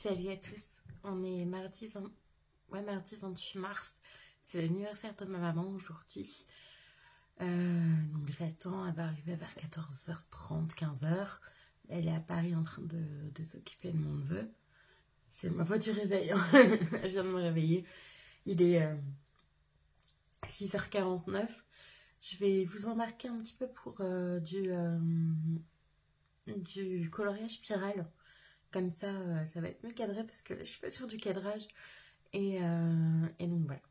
Salut à tous, on est mardi 28 mars, c'est l'anniversaire de ma maman aujourd'hui. Donc j'attends, elle va arriver vers 14h30, 15h. Elle est à Paris en train de s'occuper de mon neveu. C'est ma voix du réveil, hein. Je viens de me réveiller. Il est 6h49. Je vais vous embarquer un petit peu pour du coloriage spiral. Comme ça, ça va être mieux cadré parce que là, je suis pas sûre du cadrage. Et donc voilà,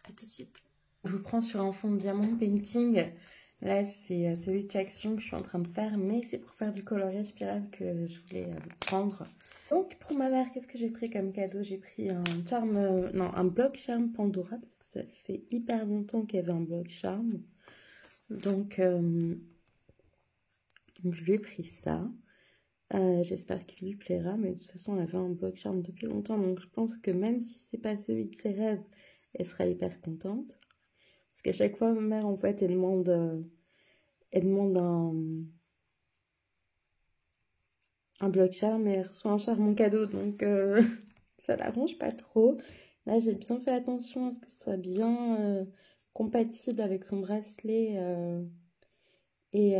à tout de suite. Je vous prends sur un fond de diamant painting. Là, c'est celui de Chaction que je suis en train de faire, mais c'est pour faire du coloriage spiral que je voulais vous prendre. Donc pour ma mère, qu'est-ce que j'ai pris comme cadeau? J'ai pris un un bloc charme Pandora parce que ça fait hyper longtemps qu'il y avait un bloc charme. Donc je lui ai pris ça. J'espère qu'il lui plaira, mais de toute façon, elle avait un bloc charme depuis longtemps, donc je pense que même si c'est pas celui de ses rêves, elle sera hyper contente. Parce qu'à chaque fois, ma mère, en fait, elle demande un bloc charme et elle reçoit un charme en cadeau, donc ça l'arrange pas trop. Là, j'ai bien fait attention à ce que ce soit bien compatible avec son bracelet et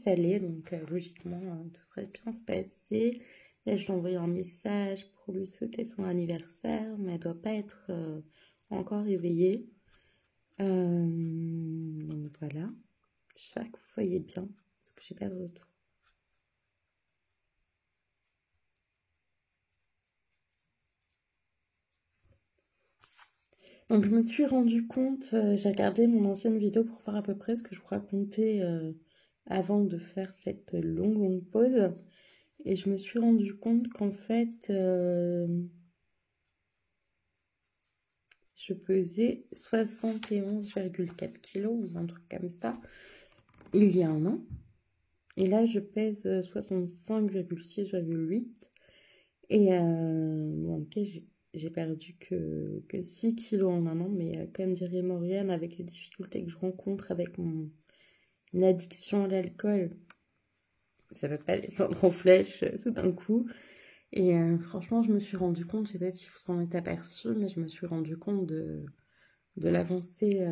salé, donc logiquement tout devrait bien se passer. Là je lui ai envoyé un message pour lui souhaiter son anniversaire, mais elle doit pas être encore éveillée. Donc voilà, j'espère que vous voyez bien, parce que j'ai pas de retour. Donc je me suis rendu compte, j'ai regardé mon ancienne vidéo pour voir à peu près ce que je vous racontais avant de faire cette longue pause. Et je me suis rendu compte qu'en fait, je pesais 71,4 kg ou un truc comme ça il y a un an. Et là, je pèse 65,6,8. Et bon, ok, j'ai perdu que 6 kilos en un an, mais comme dirait Mauriane, avec les difficultés que je rencontre avec mon addiction à l'alcool, ça ne va pas descendre en flèche tout d'un coup. Et franchement, je me suis rendu compte, je sais pas si vous en êtes aperçu, mais je me suis rendu compte de l'avancée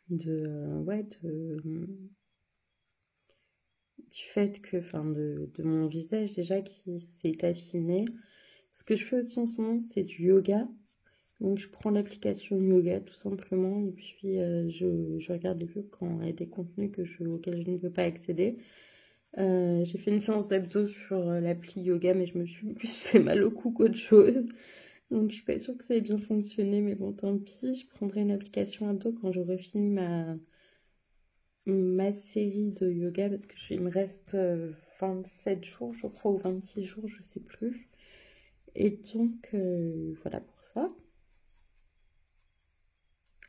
du fait que, enfin, de mon visage déjà qui s'est affiné. Ce que je fais aussi en ce moment, c'est du yoga. Donc, je prends l'application yoga tout simplement et puis je regarde les pubs quand il y a des contenus auxquels je ne peux pas accéder. J'ai fait une séance d'abdos sur l'appli yoga, mais je me suis plus fait mal au cou qu'autre chose. Donc je suis pas sûre que ça ait bien fonctionné, mais bon, tant pis. Je prendrai une application abdos quand j'aurai fini ma série de yoga, parce que il me reste 27 jours, je crois, ou 26 jours, je sais plus. Et donc, voilà pour ça.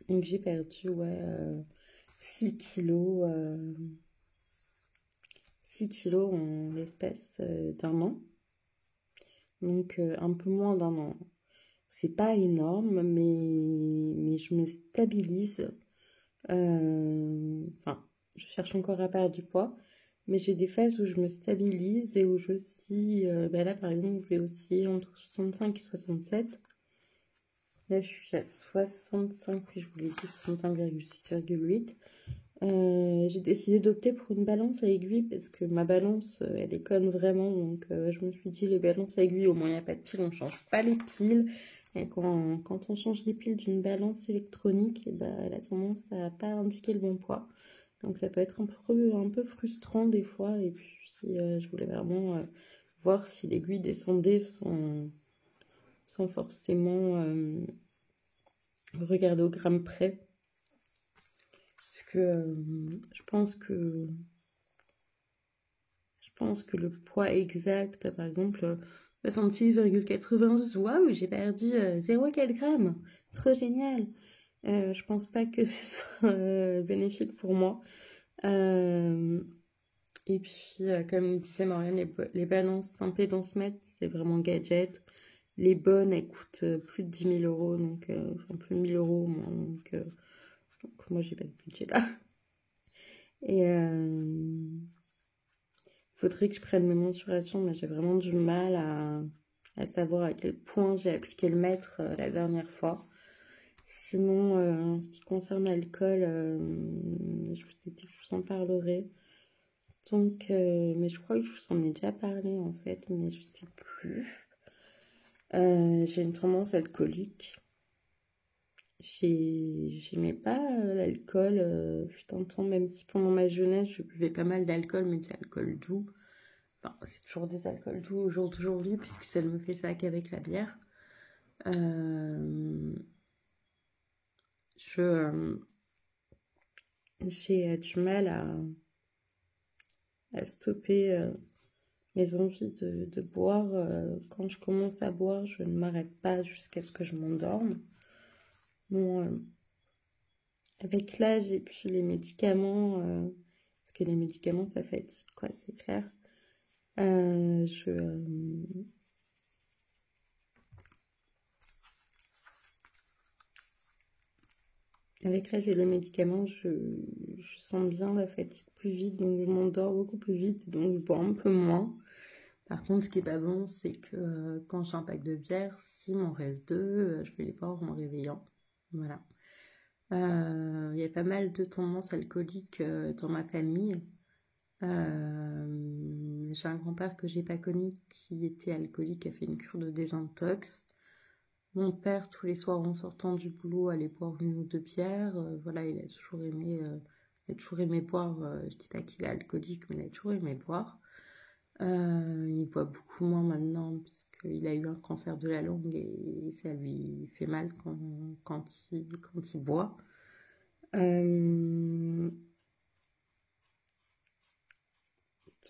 Donc j'ai perdu, 6 kilos. 6 kilos en l'espace d'un an. Donc un peu moins d'un an. C'est pas énorme, mais je me stabilise. Enfin, je cherche encore à perdre du poids, mais j'ai des phases où je me stabilise et où j'oscille. Là, par exemple, je vais osciller entre 65 et 67. Là, je suis à 65, puis je vous l'ai dit, 65,6,8. J'ai décidé d'opter pour une balance à aiguille parce que ma balance, elle déconne vraiment. Donc, je me suis dit, les balances à aiguille, au moins, il n'y a pas de piles, on ne change pas les piles. Et quand on change les piles d'une balance électronique, et ben, elle a tendance à pas indiquer le bon poids. Donc, ça peut être un peu frustrant des fois. Et puis, je voulais vraiment voir si l'aiguille descendait sans forcément regarder au gramme près. Parce que je pense que le poids exact, par exemple, 66,92, waouh, j'ai perdu 0,4 grammes. Trop génial. Je pense pas que ce soit bénéfique pour moi. Et puis, comme disait Marianne, les balances impédance mètre, c'est vraiment gadget. Les bonnes, elles coûtent plus de 10 000 euros, donc plus de 1 000 euros au moins. Donc moi, j'ai pas de budget là. Et faudrait que je prenne mes mensurations, mais j'ai vraiment du mal à savoir à quel point j'ai appliqué le mètre la dernière fois. Sinon, en ce qui concerne l'alcool, je vous ai dit que je vous en parlerai. Donc, mais je crois que je vous en ai déjà parlé en fait, mais je sais plus. J'ai une tendance alcoolique. J'aimais pas l'alcool, fut un temps, même si pendant ma jeunesse je buvais pas mal d'alcool, mais des alcools doux. Enfin, c'est toujours des alcools doux au jour d'aujourd'hui, puisque ça ne me fait ça qu'avec la bière. J'ai du mal à stopper mes envies de boire. Quand je commence à boire, je ne m'arrête pas jusqu'à ce que je m'endorme. Bon, avec l'âge et puis les médicaments, parce que les médicaments ça fatigue, quoi, c'est clair. Avec l'âge et les médicaments, je sens bien la fatigue plus vite, donc je m'endors beaucoup plus vite, donc je bois un peu moins. Par contre, ce qui est pas bon, c'est que quand j'ai un pack de bière, s'il m'en reste deux, je vais les boire en me réveillant. Voilà. Il y a pas mal de tendances alcooliques dans ma famille. J'ai un grand-père que j'ai pas connu qui était alcoolique, qui a fait une cure de désintox. Mon père, tous les soirs en sortant du boulot, allait boire une ou deux bières. Voilà, il a toujours aimé boire. Je dis pas qu'il est alcoolique, mais il a toujours aimé boire. Il boit beaucoup moins maintenant parce qu'il a eu un cancer de la langue et ça lui fait mal quand il boit.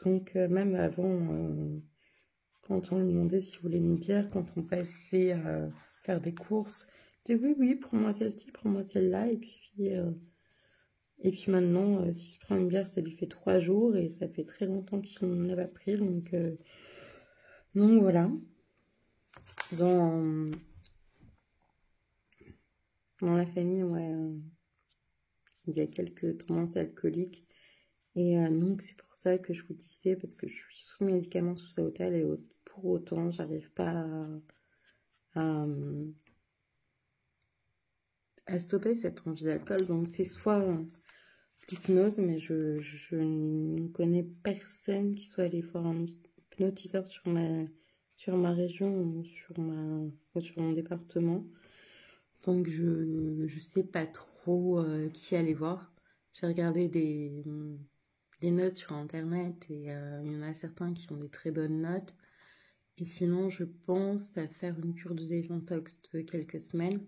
Donc même avant, quand on lui demandait s'il voulait une bière, quand on passait faire des courses, il disait oui, prends-moi celle-ci, prends-moi celle-là. Et puis maintenant, s'il se prend une bière, ça lui fait 3 jours et ça fait très longtemps qu'il n'en a pas pris. Donc voilà. Dans la famille, ouais, il y a quelques tendances alcooliques. Et donc c'est pour ça que je vous disais, parce que je suis sous médicaments sous Saotal et pour autant, j'arrive pas à stopper cette envie d'alcool. Donc c'est soit l'hypnose, mais je ne connais personne qui soit allé voir un hypnotiseur sur ma région ou sur mon département. Donc je sais pas trop qui aller voir. J'ai regardé des notes sur internet et il y en a certains qui ont des très bonnes notes. Et sinon, je pense à faire une cure de désintox de quelques semaines.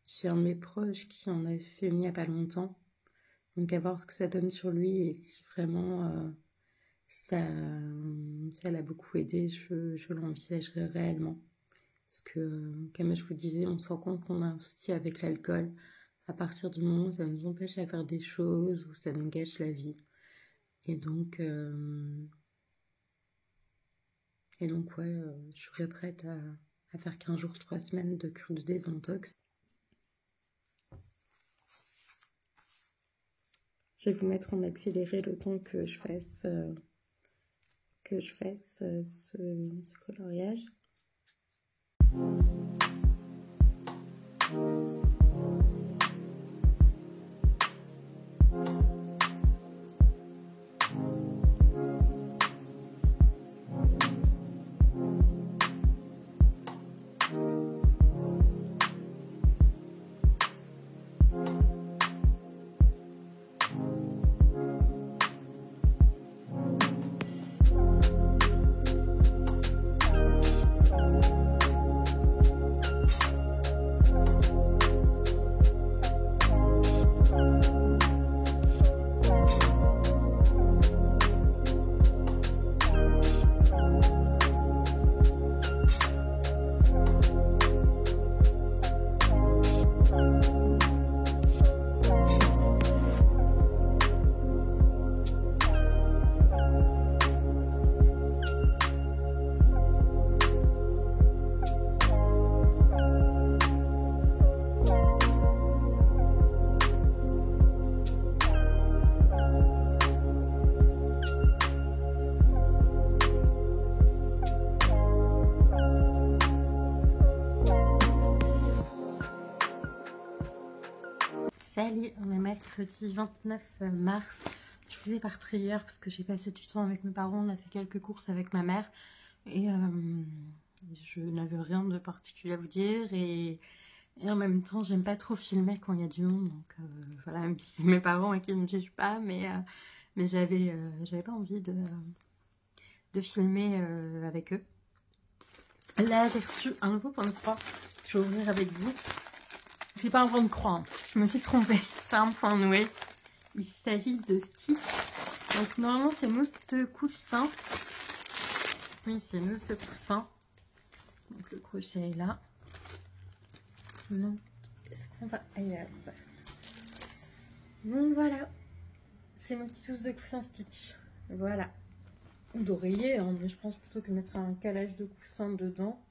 J'ai un de mes proches qui en a fait une il n'y a pas longtemps. Donc à voir ce que ça donne sur lui et si vraiment ça l'a beaucoup aidé, je l'envisagerai réellement. Parce que, comme je vous disais, on se rend compte qu'on a un souci avec l'alcool à partir du moment où ça nous empêche à faire des choses, où ça nous gâche la vie. Et donc ouais, je serais prête à faire 15 jours, 3 semaines de cure de désintox. Je vais vous mettre en accéléré le temps que je fasse ce coloriage. Salut, on est mercredi 29 mars. Je faisais par prière parce que j'ai passé du temps avec mes parents. On a fait quelques courses avec ma mère. Et je n'avais rien de particulier à vous dire. Et en même temps, j'aime pas trop filmer quand il y a du monde. Donc voilà, même si c'est mes parents et qui ne me jugent pas. Mais j'avais pas envie de filmer avec eux. Là, j'ai reçu un nouveau point de croix. Je vais ouvrir avec vous. C'est pas un point de croix, hein. Je me suis trompée. C'est un point noué. Il s'agit de Stitch. Donc normalement c'est mousse de coussin. Oui, c'est mousse de coussin. Donc le crochet est là. Donc est-ce qu'on va ailleurs? Donc voilà. C'est mon petit mousse de coussin Stitch. Voilà. Ou d'oreiller, hein, mais je pense plutôt que mettre un calage de coussin dedans.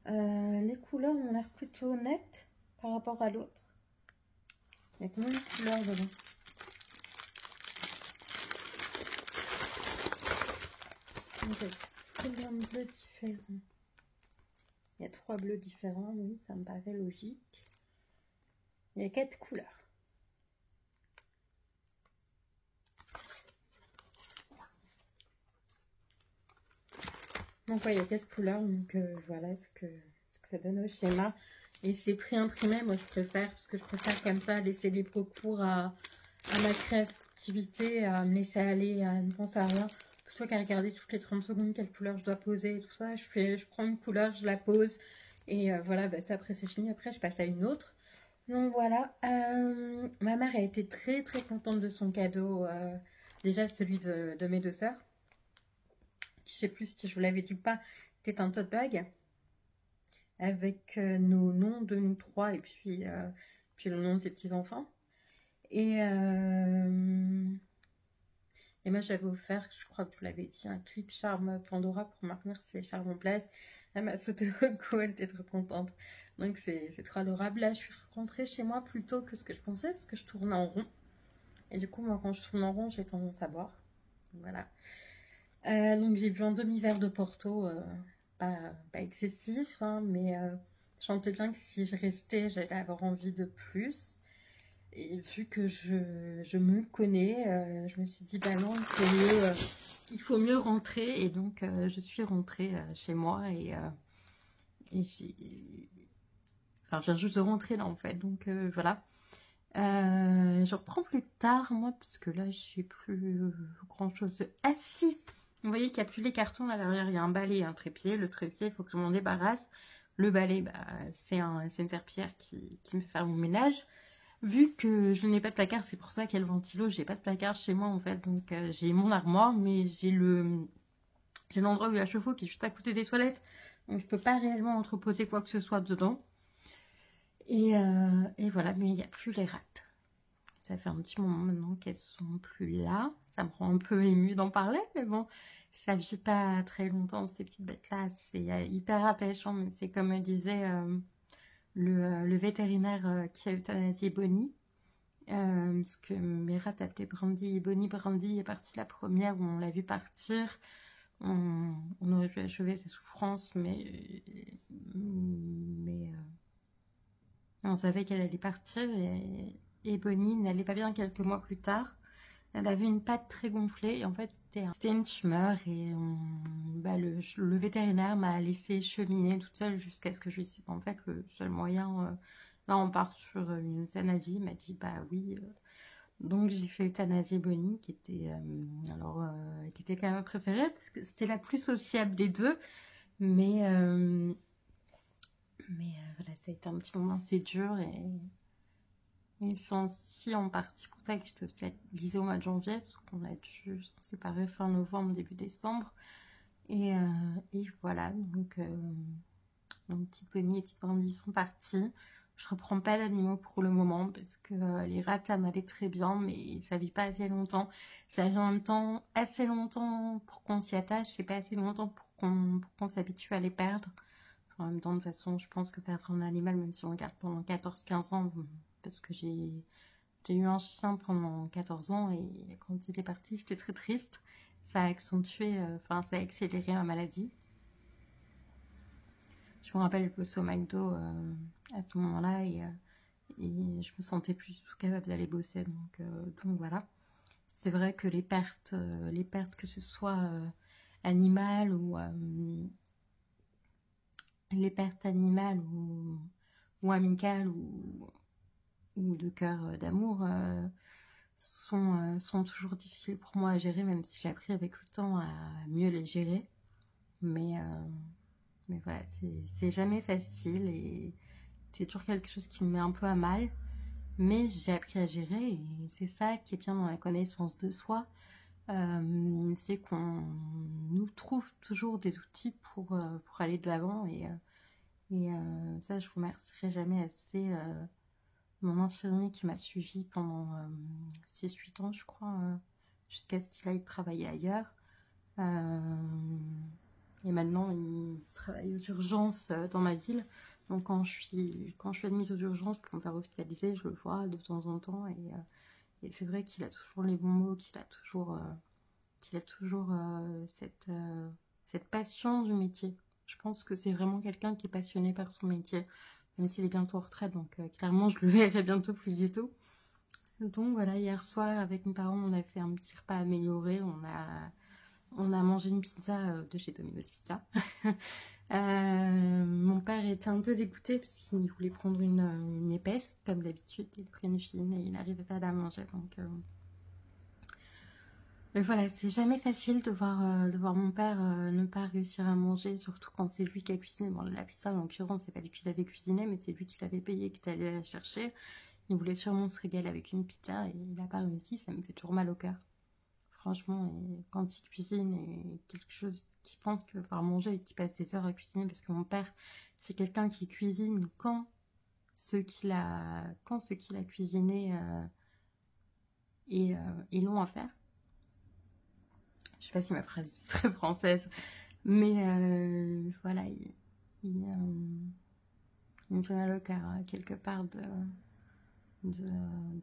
Les couleurs ont l'air plutôt nettes par rapport à l'autre. Il y a combien de couleurs dedans? Combien de bleus différents? Il y a 3 bleus différents, oui, ça me paraît logique. Il y a 4 couleurs. Donc ouais, il y a 4 couleurs, donc voilà ce que ça donne au schéma. Et c'est pré-imprimé, moi je préfère, parce que je préfère comme ça laisser libre cours à ma créativité, à me laisser aller, à ne penser à rien. Plutôt qu'à regarder toutes les 30 secondes quelle couleur je dois poser et tout ça, je prends une couleur, je la pose. Et voilà, bah, après c'est fini, après je passe à une autre. Donc voilà, ma mère a été très très contente de son cadeau, déjà celui de mes deux sœurs. Je sais plus si je vous l'avais dit ou pas, c'était un tote bag avec nos noms de nous trois et puis le nom de ses petits-enfants. Et moi j'avais offert, je crois que je vous l'avais dit, un clip charme Pandora pour maintenir ses charmes en place. Elle m'a sauté au cou, elle était trop contente. Donc c'est trop adorable. Là je suis rentrée chez moi plus tôt que ce que je pensais parce que je tourne en rond. Et du coup moi quand je tourne en rond j'ai tendance à boire. Voilà. Donc j'ai bu un demi-verre de Porto, pas excessif, hein, mais je sentais bien que si je restais j'allais avoir envie de plus. Et vu que je me connais, je me suis dit, bah non, il faut mieux rentrer. Et donc, je suis rentrée chez moi enfin, je viens juste de rentrer là, en fait. Donc, voilà. Je reprends plus tard, moi, parce que là, j'ai plus grand-chose de... Ah, si! Vous voyez qu'il n'y a plus les cartons là derrière. Il y a un balai et un trépied. Le trépied, il faut que je m'en débarrasse. Le balai, bah, c'est une serpillière qui me fait faire mon ménage. Vu que je n'ai pas de placard, c'est pour ça qu'il y a le ventilo, j'ai pas de placard chez moi en fait, donc j'ai mon armoire, mais j'ai l'endroit où il y a le chauffe-eau qui est juste à côté des toilettes, donc je peux pas réellement entreposer quoi que ce soit dedans. Et voilà, mais il n'y a plus les rats. Ça fait un petit moment maintenant qu'elles sont plus là, ça me rend un peu émue d'en parler, mais bon, ça vit pas très longtemps ces petites bêtes-là, c'est hyper attachant, mais c'est comme me disait le vétérinaire qui a euthanasié Bonnie. Parce que mes rats appelaient Brandy et Bonnie. Brandy est partie la première où on l'a vu partir. On aurait pu achever ses souffrances, mais on savait qu'elle allait partir et Bonnie n'allait pas bien quelques mois plus tard. Elle avait une patte très gonflée et en fait c'était une tumeur et le vétérinaire m'a laissé cheminer toute seule jusqu'à ce que je lui dise en fait le seul moyen, là on part sur une euthanasie. Il m'a dit bah oui, donc j'ai fait euthanasie Bonnie qui était qui était quand même préférée parce que c'était la plus sociable des deux, mais voilà, ça a été un petit moment assez dur et ils sont si en partie pour ça que je te disais au mois de janvier, parce qu'on a dû se séparer fin novembre, début décembre. Et voilà, donc mon petit Bonnie et petite Brandy sont partis. Je reprends pas d'animaux pour le moment, parce que les rats, ça m'allait très bien, mais ça vit pas assez longtemps. Ça vit en même temps assez longtemps pour qu'on s'y attache, et pas assez longtemps pour qu'on s'habitue à les perdre. En même temps, de toute façon, je pense que perdre un animal, même si on le garde pendant 14-15 ans, parce que j'ai eu un chien pendant 14 ans et quand il est parti, j'étais très triste. Ça a accentué, ça a accéléré ma maladie. Je me rappelle, je bossais au McDo à ce moment-là et et je me sentais plus du tout capable d'aller bosser. Donc voilà. C'est vrai que les pertes que ce soit animales ou les pertes animales ou amicales ou de cœur d'amour sont toujours difficiles pour moi à gérer, même si j'ai appris avec le temps à mieux les gérer. Mais voilà, c'est jamais facile et c'est toujours quelque chose qui me met un peu à mal. Mais j'ai appris à gérer et c'est ça qui est bien dans la connaissance de soi. C'est qu'on nous trouve toujours des outils pour aller de l'avant et ça je remercierai jamais assez mon infirmier qui m'a suivi pendant 6-8 ans je crois jusqu'à ce qu'il aille travailler ailleurs et maintenant il travaille aux urgences dans ma ville, donc quand je suis admise aux urgences pour me faire hospitaliser, je le vois de temps en temps et c'est vrai qu'il a toujours les bons mots, qu'il a toujours cette passion du métier. Je pense que c'est vraiment quelqu'un qui est passionné par son métier, même s'il est bientôt en retraite, donc clairement je le verrai bientôt plus du tout. Donc voilà, hier soir avec mes parents on a fait un petit repas amélioré, on a mangé une pizza de chez Domino's Pizza. Mon père était un peu dégoûté parce qu'il voulait prendre une épaisse comme d'habitude, il prenait une fine et il n'arrivait pas à la manger, donc mais voilà, c'est jamais facile de voir mon père ne pas réussir à manger, surtout quand c'est lui qui a cuisiné. Bon, la pizza, en l'occurrence, c'est pas lui qui l'avait cuisiné, mais c'est lui qui l'avait payé, qui est allé la chercher. Il voulait sûrement se régaler avec une pizza et il n'a pas réussi, ça me fait toujours mal au cœur. Franchement, et quand il cuisine et quelque chose qu'il pense qu'il va pouvoir manger et qu'il passe des heures à cuisiner, parce que mon père, c'est quelqu'un qui cuisine quand ce qu'il a cuisiné est long à faire. Je sais pas si ma phrase est très française, mais voilà, il me fait mal au cœur quelque part de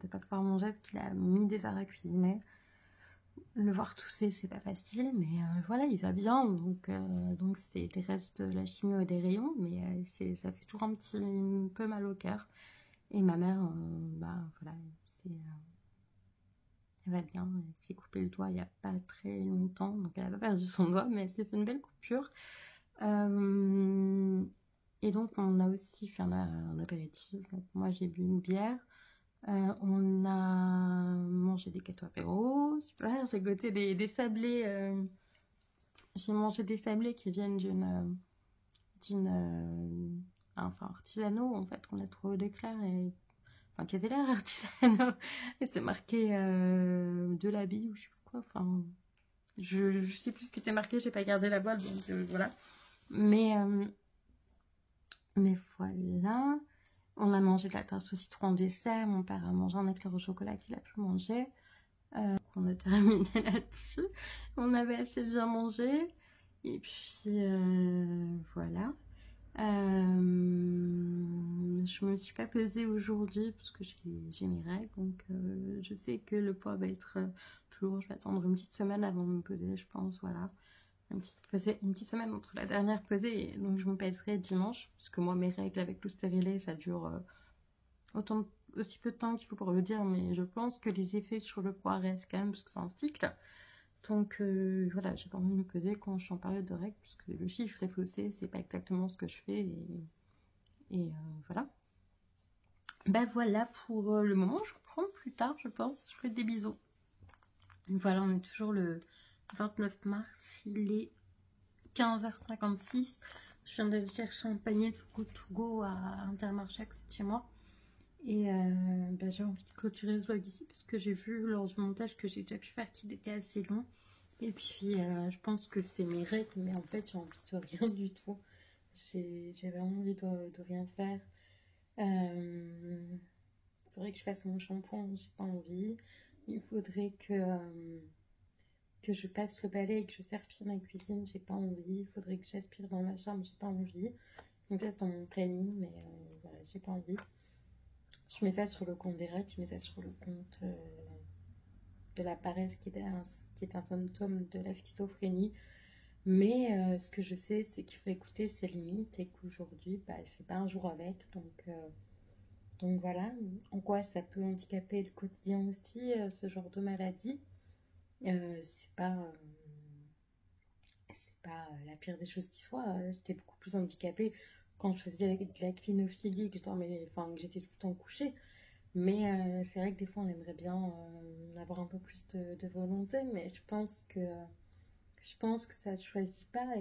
pas pouvoir manger parce qu'il a mis des heures à cuisiner. Le voir tousser, c'est pas facile, mais voilà, il va bien, donc c'est les restes de la chimio et des rayons, mais ça fait toujours un petit peu mal au cœur. Et ma mère, bah voilà, elle va bien, elle s'est coupé le doigt il n'y a pas très longtemps, donc elle n'a pas perdu son doigt, mais elle s'est fait une belle coupure. Et donc on a aussi fait un apéritif, donc moi j'ai bu une bière, on a mangé des gâteaux apéro, super, j'ai goûté des sablés, j'ai mangé des sablés qui viennent enfin artisanaux en fait, qu'on a trouvé au Leclerc et enfin qui avait l'air artisanaux et c'est marqué de la bille ou je sais plus quoi, enfin je sais plus ce qui était marqué, j'ai pas gardé la boîte, donc voilà, mais voilà, on a mangé de la tarte au citron en dessert, mon père a mangé un éclair au chocolat qu'il a pu manger, on a terminé là-dessus, on avait assez bien mangé et puis voilà. Je me suis pas pesée aujourd'hui parce que j'ai mes règles, donc je sais que le poids va être plus lourd. Je vais attendre une petite semaine avant de me peser, je pense, voilà. Une petite semaine entre la dernière pesée et donc je me pèserai dimanche, parce que moi mes règles avec le stérilet ça dure aussi peu de temps qu'il faut pour le dire, mais je pense que les effets sur le poids restent quand même parce que c'est un cycle. Donc voilà, j'ai pas envie de me peser quand je suis en période de règles, puisque le chiffre est faussé, c'est pas exactement ce que je fais et voilà. Bah voilà pour le moment, je reprends plus tard, je pense. Je fais des bisous. Voilà, on est toujours le 29 mars, il est 15h56. Je viens d'aller chercher un panier de to go à Intermarché à côté de chez moi. Et bah, j'ai envie de clôturer ce vlog ici parce que j'ai vu lors du montage que j'ai déjà pu faire qu'il était assez long. Et puis je pense que c'est mes règles, mais en fait j'ai envie de rien du tout. J'ai vraiment envie de rien faire. Il faudrait que je fasse mon shampoing, j'ai pas envie. Il faudrait que je passe le balai et que je serpille ma cuisine, j'ai pas envie. Il faudrait que j'aspire dans ma chambre, j'ai pas envie. Donc là c'est dans mon planning, mais voilà, j'ai pas envie. Je mets ça sur le compte des règles, je mets ça sur le compte de la paresse qui est un symptôme de la schizophrénie. Mais ce que je sais, c'est qu'il faut écouter ses limites et qu'aujourd'hui, bah, c'est pas un jour avec. Donc Donc voilà, en quoi ça peut handicaper le quotidien aussi, ce genre de maladie. C'est pas la pire des choses qui soit. J'étais beaucoup plus handicapée quand je faisais de la clinophilie, que je dormais, enfin, que j'étais tout le temps couchée. Mais c'est vrai que des fois, on aimerait bien avoir un peu plus de volonté, mais je pense que ça ne choisit pas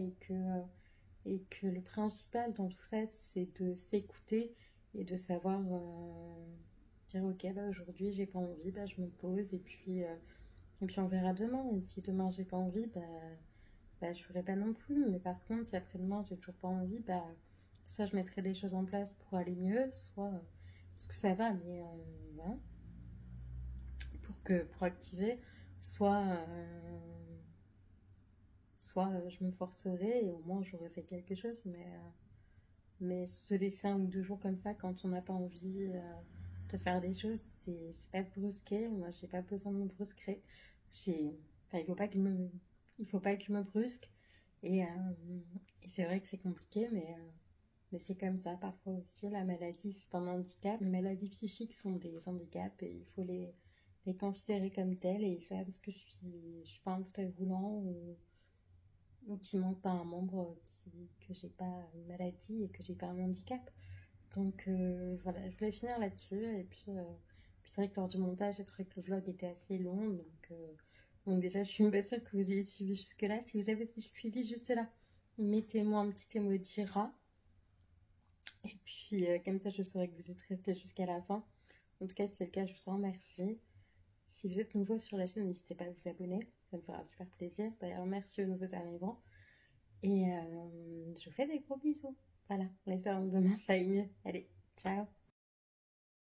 et que le principal dans tout ça, c'est de s'écouter et de savoir dire ok, bah aujourd'hui j'ai pas envie, bah je me pose et puis on verra demain. Et si demain j'ai pas envie, bah je ferai pas non plus. Mais par contre, si après-demain j'ai toujours pas envie, bah soit je mettrai des choses en place pour aller mieux, soit parce que ça va, mais voilà, pour activer, soit je me forcerai et au moins j'aurais fait quelque chose, mais se laisser 1 ou 2 jours comme ça quand on n'a pas envie de faire des choses, c'est pas se brusquer. Moi, j'ai pas besoin de me brusquer. Enfin, il faut pas que je me brusque. Et, euh, et c'est vrai que c'est compliqué, mais c'est comme ça. Parfois aussi, la maladie, c'est un handicap. Les maladies psychiques sont des handicaps et il faut les considérer comme tels. Et ça, parce que je suis pas un fauteuil roulant ou qu'il manque pas un membre, que j'ai pas une maladie et que j'ai pas un handicap. Donc voilà, je voulais finir là-dessus. Et puis c'est vrai que lors du montage, j'ai trouvé que le vlog était assez long. Donc déjà, je suis pas sûre que vous ayez suivi jusque-là. Si vous avez suivi juste là, mettez-moi un petit emoji rat. Et puis comme ça, je saurai que vous êtes resté jusqu'à la fin. En tout cas, si c'est le cas, je vous en remercie. Si vous êtes nouveau sur la chaîne, n'hésitez pas à vous abonner. Ça me fera super plaisir. D'ailleurs, merci aux nouveaux arrivants. Et je vous fais des gros bisous. Voilà, en espérant que demain ça aille mieux. Allez, ciao!